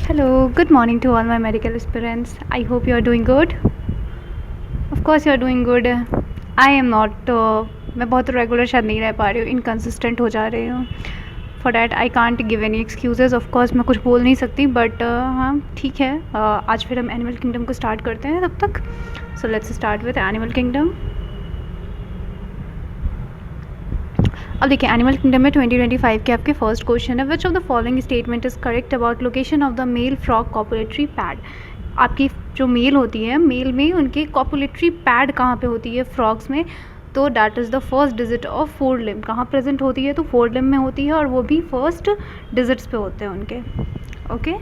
Hello, good morning to all my medical aspirants. I hope you are doing good. Of course you are doing good. I am not. मैं बहुत regular शायद नहीं रह पा रही हूँ, इनकन्सिस्टेंट हो जा रही हूँ. For that I can't give any excuses. Of course मैं कुछ बोल नहीं सकती, बट हाँ ठीक है. आज फिर हम एनिमल किंगडम को स्टार्ट करते हैं तब तक. So let's start with animal kingdom. अब देखिए एनिमल किंगडम में 2025 के आपके फर्स्ट क्वेश्चन है, which of the following statement is correct about location of the male frog copulatory pad. आपकी जो मेल होती है, मेल में उनकी कॉपुलेटरी पैड कहाँ पे होती है फ्रॉग्स में, तो that is the first digit of four limb. कहाँ प्रेजेंट होती है, तो फोर लिम्ब में होती है, और वो भी फर्स्ट डिजिट्स पे होते हैं उनके. ओके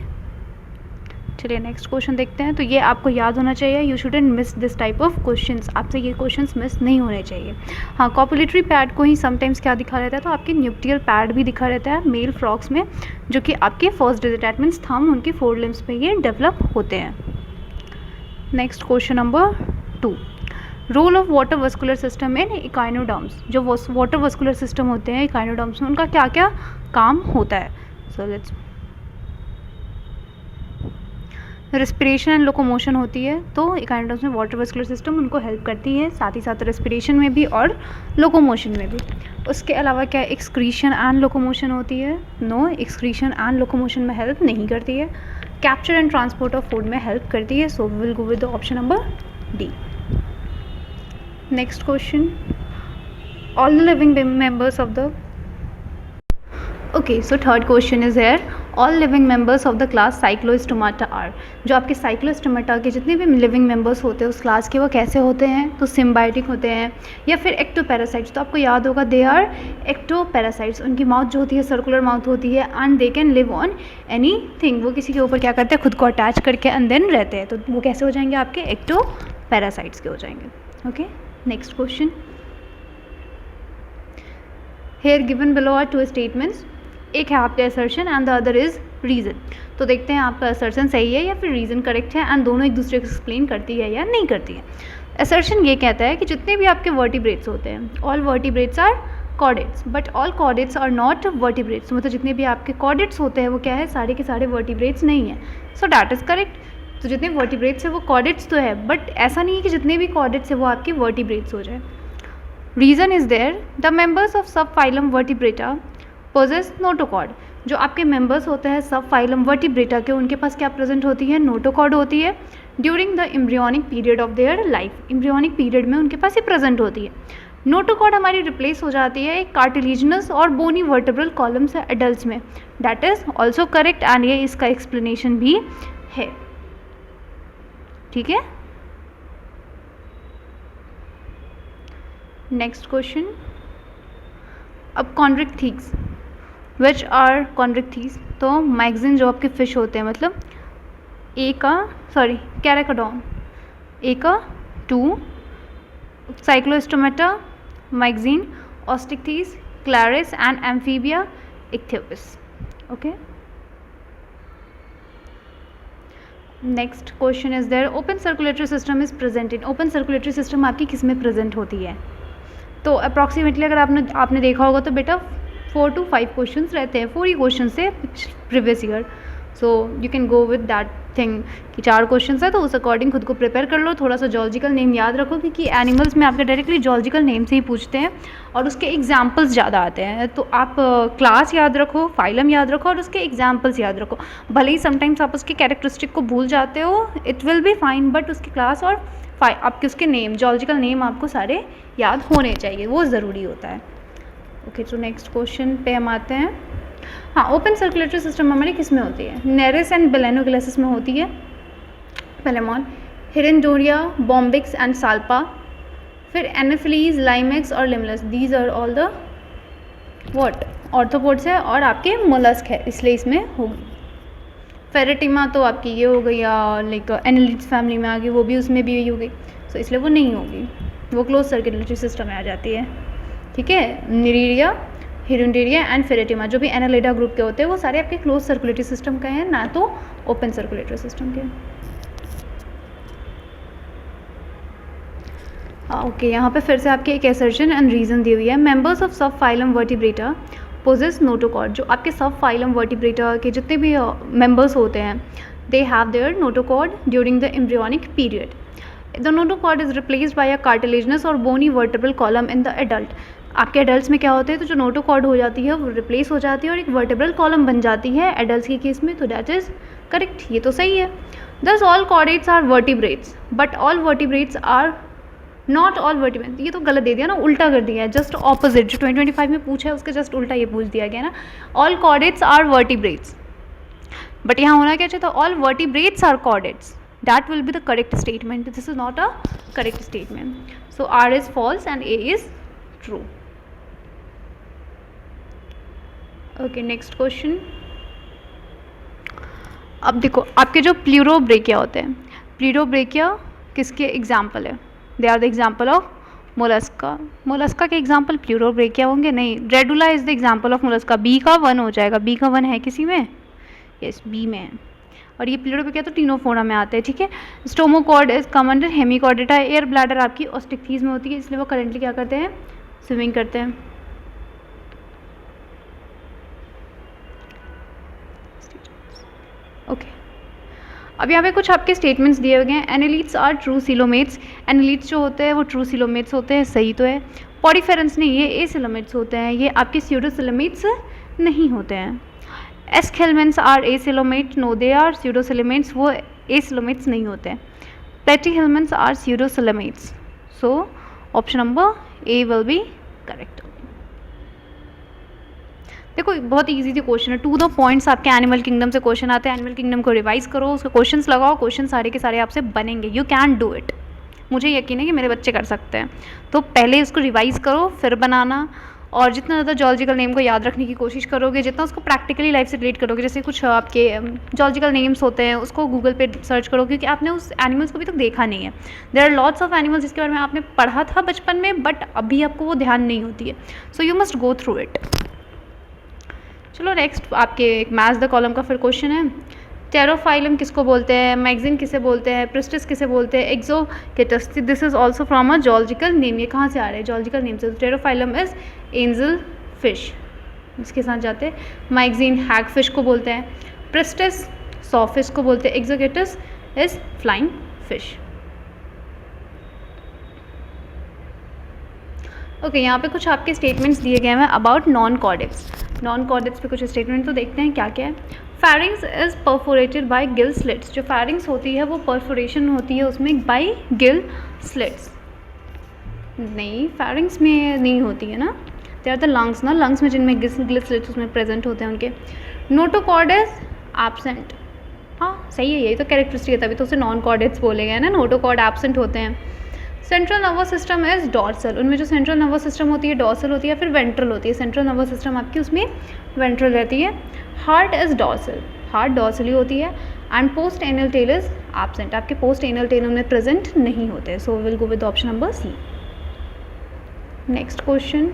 चलिए नेक्स्ट क्वेश्चन देखते हैं. तो ये आपको याद होना चाहिए, you shouldn't miss this type of questions. आपसे ये क्वेश्चंस मिस नहीं होने चाहिए. हाँ, कॉपुलेटरी पैड को ही समटाइम्स क्या दिखा रहता है, तो आपके न्यूक्टियल पैड भी दिखा रहता है मेल फ्रॉग्स में, जो कि आपके first digit at means thumb उनके फोर लिम्स पे ये डेवलप होते हैं. Next question number 2. Role of water vascular system in echinoderms. जो वाटर वस्कुलर सिस्टम होते हैं इकाइनोडर्म्स में, उनका क्या क्या काम होता है. So let's respiration and locomotion होती है, तो इकाइनोडर्म्स में वाटर वस्कुलर सिस्टम उनको हेल्प करती है, साथ ही साथ रेस्पिरेशन में भी और लोकोमोशन में भी. उसके अलावा क्या एक्सक्रीशन एंड लोकोमोशन होती है. नो, एक्सक्रीशन एंड लोकोमोशन में हेल्प नहीं करती है. Capture and transport of food में हेल्प करती है. So we will go with the option number D. Next question. All the living members of the okay so third question is here, all living members of the class cyclostomata are. जो आपके Cyclostomata के जितने भी living members होते हैं उस class के, वो कैसे होते हैं, तो सिम्बायोटिक होते हैं या फिर एक्टोपैरासाइट्स. तो आपको याद होगा दे आर एक्टोपैरासाइट्स. उनकी माउथ जो होती है सर्कुलर माउथ होती है, and they can live on any thing. वो किसी के ऊपर क्या करते हैं, खुद को अटैच करके एंड देन रहते हैं. तो वो कैसे हो जाएंगे, आपके एक्टोपैरासाइट्स के हो जाएंगे. Okay next question. Here given below are two statements. एक है आपका assertion and the other is reason. तो देखते हैं आपका असर्शन सही है या फिर रीज़न करेक्ट है, एंड दोनों एक दूसरे को एक्सप्लेन करती है या नहीं करती है. असर्शन ये कहता है कि जितने भी आपके वर्टिब्रेट्स होते हैं, all vertebrates are chordates, but all chordates are not vertebrates. मतलब जितने भी आपके कॉर्डेट्स होते हैं वो क्या है, सारे के सारे वर्टिब्रेट्स नहीं है. So that is correct. तो जितने वर्टिब्रेट्स है वो कॉर्डेट्स तो है, बट ऐसा नहीं है कि जितने भी कॉर्डेट्स है वो आपके वर्टिब्रेट्स हो जाए. Reason is there, the members of subphylum vertebrata possess notochord. जो आपके मेंबर्स होते हैं सब फाइलम वर्टिब्रेटा के, उनके पास क्या प्रेजेंट होती है, नोटोकॉर्ड होती है. During the embryonic period of their life, embryonic period में उनके पास ये प्रेजेंट होती है. नोटोकॉर्ड हमारी रिप्लेस हो जाती है एक कार्टिलेजिनस और बोनी वर्टेब्रल कॉलम से एडल्ट्स में. That is also correct, and ये इसका एक्सप्लेनेशन भी है. ठीक है. Next question. अब कॉन्ड्रिक्थीज, विच आर कॉन्ड्रिक्थीज. तो मैगजीन जो आपके फिश होते हैं, मतलब carcharodon, to cyclostomata, myxine, osteichthyes, clarias and amphibia ichthyophis. Okay next question is there, open circulatory system is present in. Open circulatory system आपकी किस में प्रेजेंट होती है. तो अप्रॉक्सीमेटली अगर आपने देखा होगा तो बेटा 4 to 5 क्वेश्चंस रहते हैं, 4 ही क्वेश्चन से previous year. So you can go with that thing कि 4 क्वेश्चन है, तो उस अकॉर्डिंग खुद को प्रिपेयर कर लो. थोड़ा सा जॉलजिकल नेम याद रखो, क्योंकि एनिमल्स में आपके डायरेक्टली जॉलजिकल नेम से ही पूछते हैं और उसके एग्जाम्पल्स ज़्यादा आते हैं. तो आप क्लास याद रखो, फाइलम याद रखो और उसके एग्जाम्पल्स याद रखो. भले ही समटाइम्स आप उसके कैरेक्टरिस्टिक को भूल जाते हो, it will be fine, but उसकी क्लास और आपके उसके नेम, जॉलजिकल नेम आपको सारे याद होने चाहिए, वो ज़रूरी होता है. ओके तो नेक्स्ट क्वेश्चन पे हम आते हैं. हाँ, ओपन सर्कुलेटरी सिस्टम हमारी किस में होती है, नेरेस एंड बेलेनोग्लासिस में होती है. Palaemon, hirudinaria, bombyx and salpa, फिर एनाफिलीज, लाइमेक्स और limulus. These are all the what arthropods है और आपके मोलस्क है, इसलिए इसमें होगी. फेरेटिमा तो आपकी ये हो गई, या लाइक एनालिड्स फैमिली में आ गई, वो भी उसमें भी यही हो गई, सो इसलिए वो नहीं होगी, वो क्लोज सर्कुलेटरी सिस्टम में आ जाती है. ठीक है. निरीरिया, हिरुंडेरिया एंड फेरेटिमा जो भी एनालिडा ग्रुप के होते हैं वो सारे आपके क्लोज सर्कुलेटरी सिस्टम के हैं, ना तो ओपन सर्कुलेटरी सिस्टम के. ओके यहाँ पे फिर से आपके एक असर्शन एंड रीज़न दी हुई है. Members of subphylum vertebrata possess notochord. जो आपके सब फाइलम वर्टिब्रेटा के जितने भी मेंबर्स होते हैं, they have their notochord during the embryonic period. The notochord is replaced by a cartilaginous or bony vertebral column in the adult. आपके adults में क्या होते हैं, तो जो नोटोकॉर्ड हो जाती है वो रिप्लेस हो जाती है और एक वर्टेब्रल कॉलम बन जाती है एडल्ट्स के केस में, तो दैट इज करेक्ट, ये तो सही है। Thus all chordates are vertebrates but all vertebrates are not all vertebrates. ये तो गलत दे दिया ना, उल्टा कर दिया है, जस्ट ऑपोजिट। जो 2025 में पूछा है उसके जस्ट उल्टा ये पूछ दिया गया ना, all chordates are vertebrates, but यहाँ होना क्या चाहिए था, all vertebrates are chordates. That will be the correct statement, this is not a correct statement. So R is false and A is true. Okay, next question. अब देखो आपके जो Pleurobrachia होते हैं, प्लूरोब्रेकिया किसके एग्जाम्पल है, they are the example of mollusca. Mollusca के example pleurobrachia होंगे, नहीं, radula is the example of mollusca. B का 1 हो जाएगा, बी का 1 है किसी में, यस बी में है। और ये प्लूरोब्रेकिया तो टीनोफोरा में आते हैं, ठीक है। Stomochord is come under Hemichordata. Air bladder आपकी ऑस्टिक्थीज में होती है, इसलिए वो करेंटली क्या करते हैं, स्विमिंग करते हैं। ओके, अब यहाँ पे कुछ आपके स्टेटमेंट्स दिए हुए हैं। Annelids are true coelomates. Annelids जो होते हैं वो ट्रू सिलोमेट्स होते हैं, सही तो है। पॉरीफेरेंस नहीं, ये ए सिलोमेट्स होते हैं, ये आपके स्यूडो सिलोमेट्स नहीं होते हैं। Aschelminthes are acoelomate, no they are pseudo coelomates, वो ए सिलोमेट्स नहीं होते हैं। Platyhelminthes are pseudo coelomates, so option number A will be correct. देखो बहुत इजी सी क्वेश्चन है, टू द पॉइंट्स आपके एनिमल किंगडम से क्वेश्चन आते हैं। एनिमल किंगडम को रिवाइज करो, उसके क्वेश्चंस लगाओ, क्वेश्चन सारे के सारे आपसे बनेंगे। यू कैन डू इट, मुझे यकीन है कि मेरे बच्चे कर सकते हैं। तो पहले इसको रिवाइज करो, फिर बनाना, और जितना ज़्यादा जॉलजिकल नेम को याद रखने की कोशिश करोगे, जितना उसको प्रैक्टिकली लाइफ से रिलेट करोगे, जैसे कुछ आपके जॉलजिकल नेम्स होते हैं उसको गूगल पे सर्च करो, क्योंकि आपने उस एनिमल्स को अभी तक देखा नहीं है। There are lots of animals जिसके बारे में आपने पढ़ा था बचपन में, बट अभी आपको वो ध्यान नहीं होती है। So you must go through it. चलो नेक्स्ट आपके एक मैच द कॉलम का फिर क्वेश्चन है। टेरोफाइलम किसको बोलते हैं, मैगजीन किसे बोलते हैं, प्रिस्टिस किसे बोलते हैं, exocoetus, this is also from a zoological name. ये कहाँ से आ रहे हैं, जॉलजिकल नेम से। टेरोफाइलम इज एंजल फिश, इसके साथ जाते हैं। मैगजीन हैग फिश को बोलते हैं, प्रिस्टिस सॉफिश को बोलते हैं, एक्सोकेटस इज फ्लाइंग फिश। ओके, यहाँ पे कुछ आपके स्टेटमेंट्स दिए गए हैं about non chordates. Non chordates पे कुछ स्टेटमेंट तो देखते हैं क्या क्या है। फैरिंग्स is perforated bye gill slits. जो फैरिंग्स होती है वो परफोरेशन होती है उसमें बाय गिल स्लिट्स। नहीं, फैरिंग्स में नहीं होती है ना, दे आर द लंग्स ना, लंग्स में जिनमें गिल स्लिट्स उसमें प्रेजेंट होते हैं उनके। नोटोकॉर्ड इज एब्सेंट, हाँ सही है, यही तो कैरेक्टरिस्टिक है, तभी तो उसे नॉन कॉर्डेट्स बोले गए ना, नोटोकॉर्ड एब्सेंट होते हैं। Central nervous system is dorsal, उनमें जो सेंट्रल नर्वस सिस्टम होती है डॉर्सल होती है, फिर वेंट्रल होती है। सेंट्रल नर्वस सिस्टम आपकी उसमें वेंट्रल रहती है। Heart is dorsal, heart dorsally होती है। And post anal tail is absent, आपके पोस्ट एनल टेल में प्रेजेंट नहीं होते। So will go with option number C. Next question,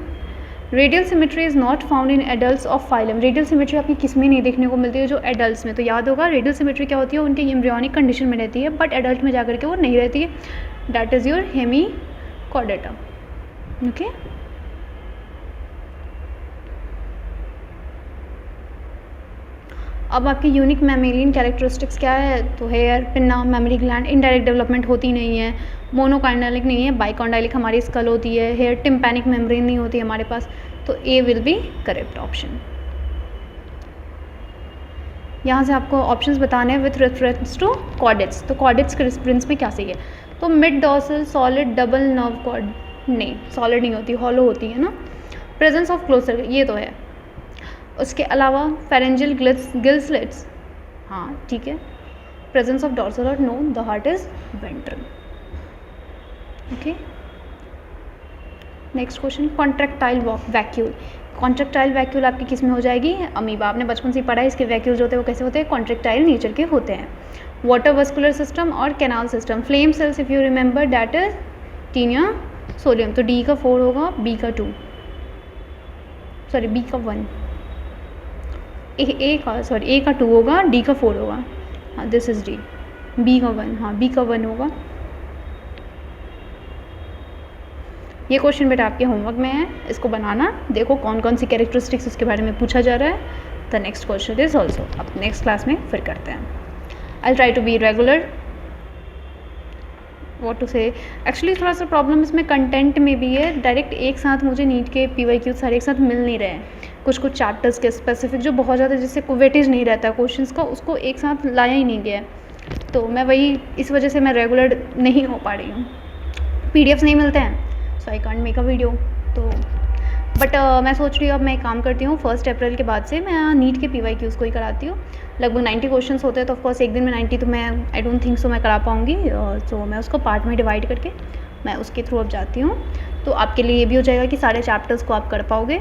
radial symmetry is not found in adults of phylum. Radial symmetry आपकी किस में नहीं देखने को मिलती है, जो एडल्ट्स में। तो याद होगा रेडियल सिमेट्री क्या होती है, उनके एम्ब्रियोनिक कंडीशन में रहती है, बट एडल्ट में जाकर के वो नहीं रहती है। That is your hemichordata. Okay. अब आपकी यूनिक मैमेलियन कैरेक्टरिस्टिक्स क्या है, तो hair, pinna, mammary gland, indirect development होती नहीं है, मोनोकाइनेलिक नहीं है, बाइकॉन्डाइलिक हमारी स्कल होती है, हेयर टिम्पैनिक मेम्ब्रेन नहीं होती हमारे पास। तो A will be correct option. यहाँ से आपको ऑप्शंस बताने हैं विथ रेफरेंस टू कॉर्डेट्स। तो कॉर्डेट्स के रेफरेंस में क्या सही है, तो mid dorsal solid double nerve cord, नहीं सॉलिड नहीं होती, हॉलो होती है ना। प्रेजेंस ऑफ क्लोज सर्कल, ये तो है। उसके अलावा फेरेंजियल गिल स्लिट्स, हाँ ठीक है। प्रेजेंस ऑफ डॉर्सल और no, the heart is ventral. Okay, next question, contractile vacuole. Contractile vacuole आपकी किस में हो जाएगी, अमीबा। आपने बचपन से पढ़ा है, इसके वैक्यूल्स होते हैं वो कैसे होते हैं, कॉन्ट्रैक्टाइल नेचर के होते हैं। वाटर वस्कुलर सिस्टम और canal system. Flame cells if you remember that is taenia solium, तो डी का 4 होगा, बी का 2, सॉरी बी का 1, ए का 2 होगा, डी का 4 होगा, हाँ दिस इज डी, बी का 1, हाँ बी का 1 होगा। ये क्वेश्चन बेटा आपके होमवर्क में है, इसको बनाना, देखो कौन कौन सी कैरेक्टरिस्टिक्स उसके बारे में पूछा जा रहा है। The next question is also, अब नेक्स्ट क्लास में फिर करते हैं। I try to be regular, what to say. Actually थोड़ा सा प्रॉब्लम इसमें कंटेंट में भी है, डायरेक्ट एक साथ मुझे नीट के PYQ सारे एक साथ मिल नहीं रहे हैं, कुछ कुछ चैप्टर्स के स्पेसिफिक जो बहुत ज़्यादा जिससे वेटेज नहीं रहता है क्वेश्चंस का, उसको एक साथ लाया ही नहीं गया है। तो मैं वही इस वजह से मैं रेगुलर नहीं हो पा रही हूँ, PDFs नहीं मिलते हैं, so I can't make a video. तो बट मैं सोच रही हूँ अब मैं एक काम करती हूँ, 1 अप्रैल के बाद से मैं नीट के PYQs को ही कराती हूँ। लगभग 90 क्वेश्चंस होते हैं, तो ऑफकोर्स एक दिन में 90 तो मैं आई डोंट थिंक सो मैं करा पाऊँगी। तो मैं उसको पार्ट में डिवाइड करके मैं उसके थ्रू अब जाती हूँ, तो आपके लिए ये भी हो जाएगा कि सारे चैप्टर्स को आप कर पाओगे।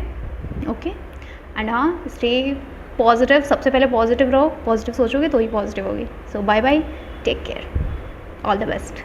ओके एंड हाँ, स्टे पॉजिटिव, सबसे पहले पॉजिटिव रहो, पॉजिटिव सोचोगे तो ही पॉजिटिव होगी। So bye bye, take care, all the best.